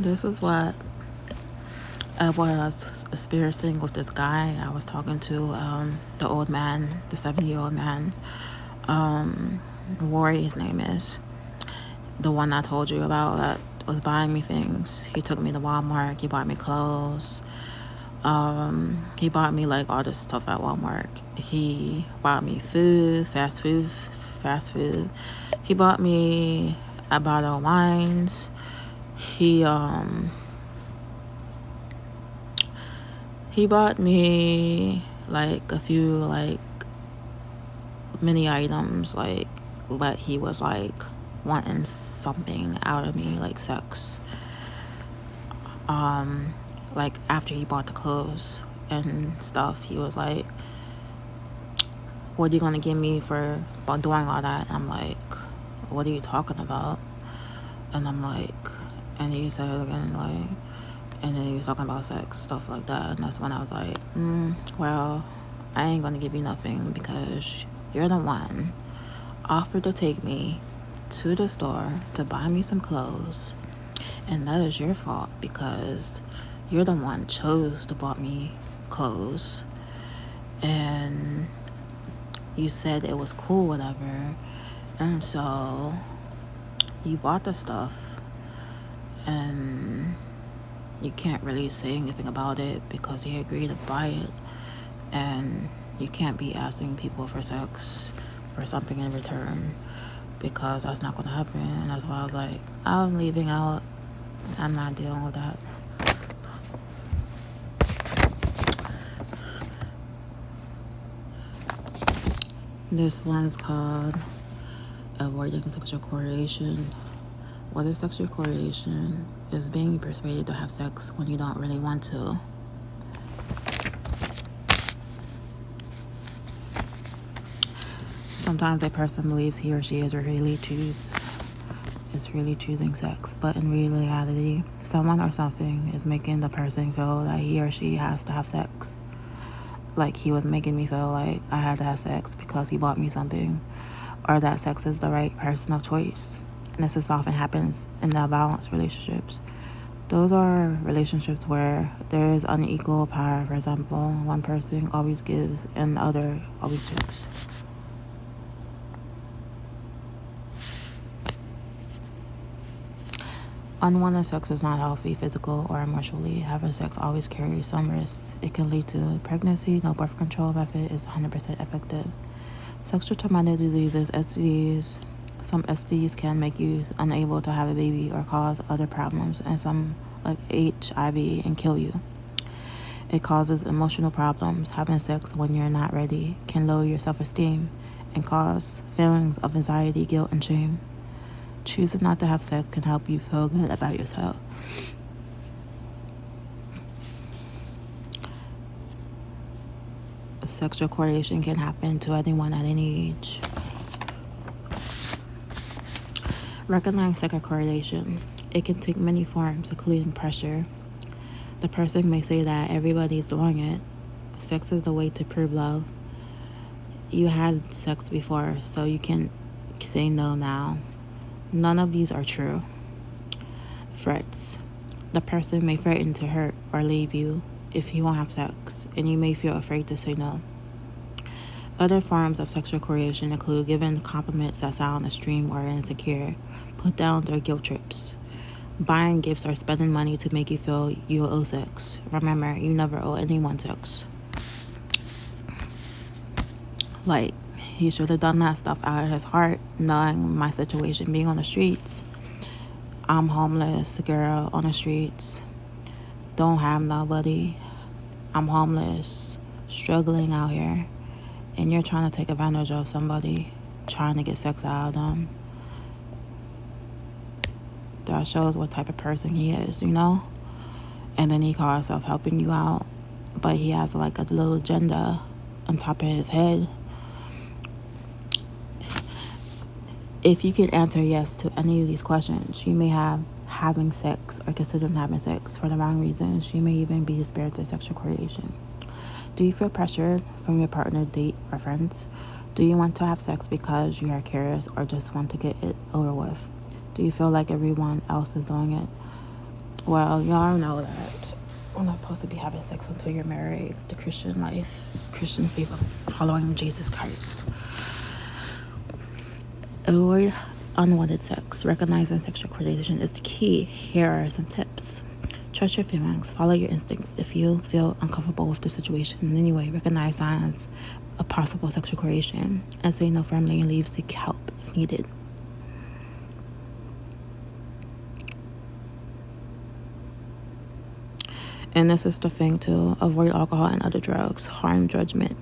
This is what I was experiencing with this guy I was talking to, the old man, the 70-year-old man. Rory, his name is. The one I told you about that was buying me things. He took me to Walmart. He bought me clothes. He bought me like all this stuff at Walmart. He bought me food, fast food. He bought me a bottle of wines. He bought me like a few like mini items, like, but he was like wanting something out of me, like sex. Like after he bought the clothes and stuff, he was like, what are you gonna give me for doing all that? I'm like, what are you talking about? And I'm like, and he said again, like, and then he was talking about sex, stuff like that. And that's when I was like, well, I ain't gonna give you nothing because you're the one offered to take me to the store to buy me some clothes, and that is your fault because you're the one chose to buy me clothes, and you said it was cool, whatever, and so you bought the stuff, and you can't really say anything about it because he agreed to buy it, and you can't be asking people for sex for something in return because that's not going to happen. And that's why I was like, I'm leaving out. I'm not dealing with that. This one's called avoiding sexual coercion. What is sexual coercion? Is being persuaded to have sex when you don't really want to. Sometimes a person believes he or she is really choosing sex, but in reality, someone or something is making the person feel that he or she has to have sex. Like he was making me feel like I had to have sex because he bought me something, or that sex is the right person of choice. And this often happens in the balanced relationships. Those are relationships where there is unequal power. For example, one person always gives and the other always takes. Unwanted sex is not healthy, physical or emotionally. Having sex always carries some risks. It can lead to pregnancy. No birth control method is 100% effective. Sexual traumatic diseases, STDs. Some STDs can make you unable to have a baby or cause other problems, and some, like HIV, and kill you. It causes emotional problems. Having sex when you're not ready can lower your self-esteem and cause feelings of anxiety, guilt, and shame. Choosing not to have sex can help you feel good about yourself. Sexual coercion can happen to anyone at any age. Recognize sexual coercion. It can take many forms, including pressure. The person may say that everybody's doing it. Sex is the way to prove love. You had sex before, so you can say no now. None of these are true. Threats. The person may threaten to hurt or leave you if you won't have sex, and you may feel afraid to say no. Other forms of sexual coercion include giving compliments that sound extreme or insecure, put downs or guilt trips, buying gifts or spending money to make you feel you owe sex. Remember, you never owe anyone sex. Like, he should have done that stuff out of his heart, knowing my situation, being on the streets. I'm homeless, girl on the streets, don't have nobody. I'm homeless, struggling out here, and you're trying to take advantage of somebody, trying to get sex out of them. That shows what type of person he is, you know? And then he calls himself helping you out, but he has like a little agenda on top of his head. If you can answer yes to any of these questions, you may have having sex or considering having sex for the wrong reasons. You may even be experiencing sexual coercion. Do you feel pressured from your partner, date, or friends? Do you want to have sex because you are curious or just want to get it over with? Do you feel like everyone else is doing it? Well, y'all know that we're not supposed to be having sex until you're married. The Christian life, Christian faith of following Jesus Christ. Avoid unwanted sex. Recognizing sexual coordination is the key. Here are some tips. Trust your feelings. Follow your instincts. If you feel uncomfortable with the situation in any way, recognize signs of possible sexual coordination and say no firmly and leave. Seek help if needed. And this is the thing to avoid alcohol and other drugs. Harm judgment.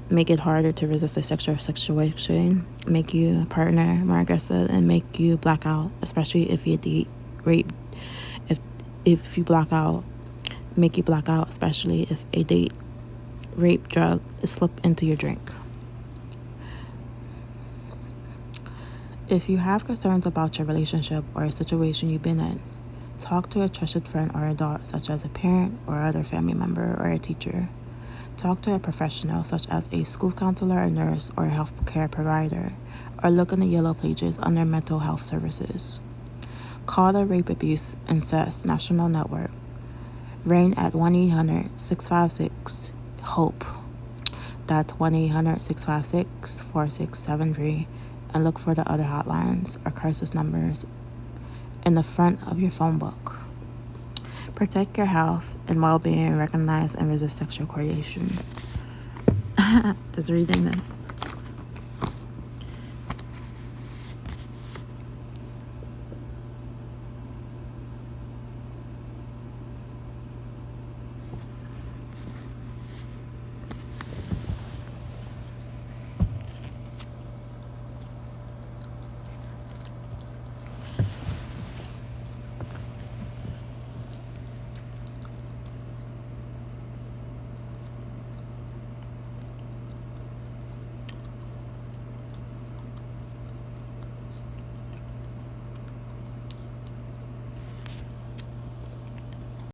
Make it harder to resist a sexual situation. Make you partner more aggressive and make you black out, especially if you date rape. If you black out, make you black out, especially if a date rape drug is slipped into your drink. If you have concerns about your relationship or a situation you've been in, talk to a trusted friend or adult, such as a parent or other family member or a teacher. Talk to a professional, such as a school counselor, a nurse, or a health care provider, or look in the yellow pages under mental health services. Call the Rape Abuse Incest National Network. Ring at 1-800-656-HOPE. That's 1-800-656-4673. And look for the other hotlines or crisis numbers in the front of your phone book. Protect your health and well-being. Recognize and resist sexual coordination. Just reading them.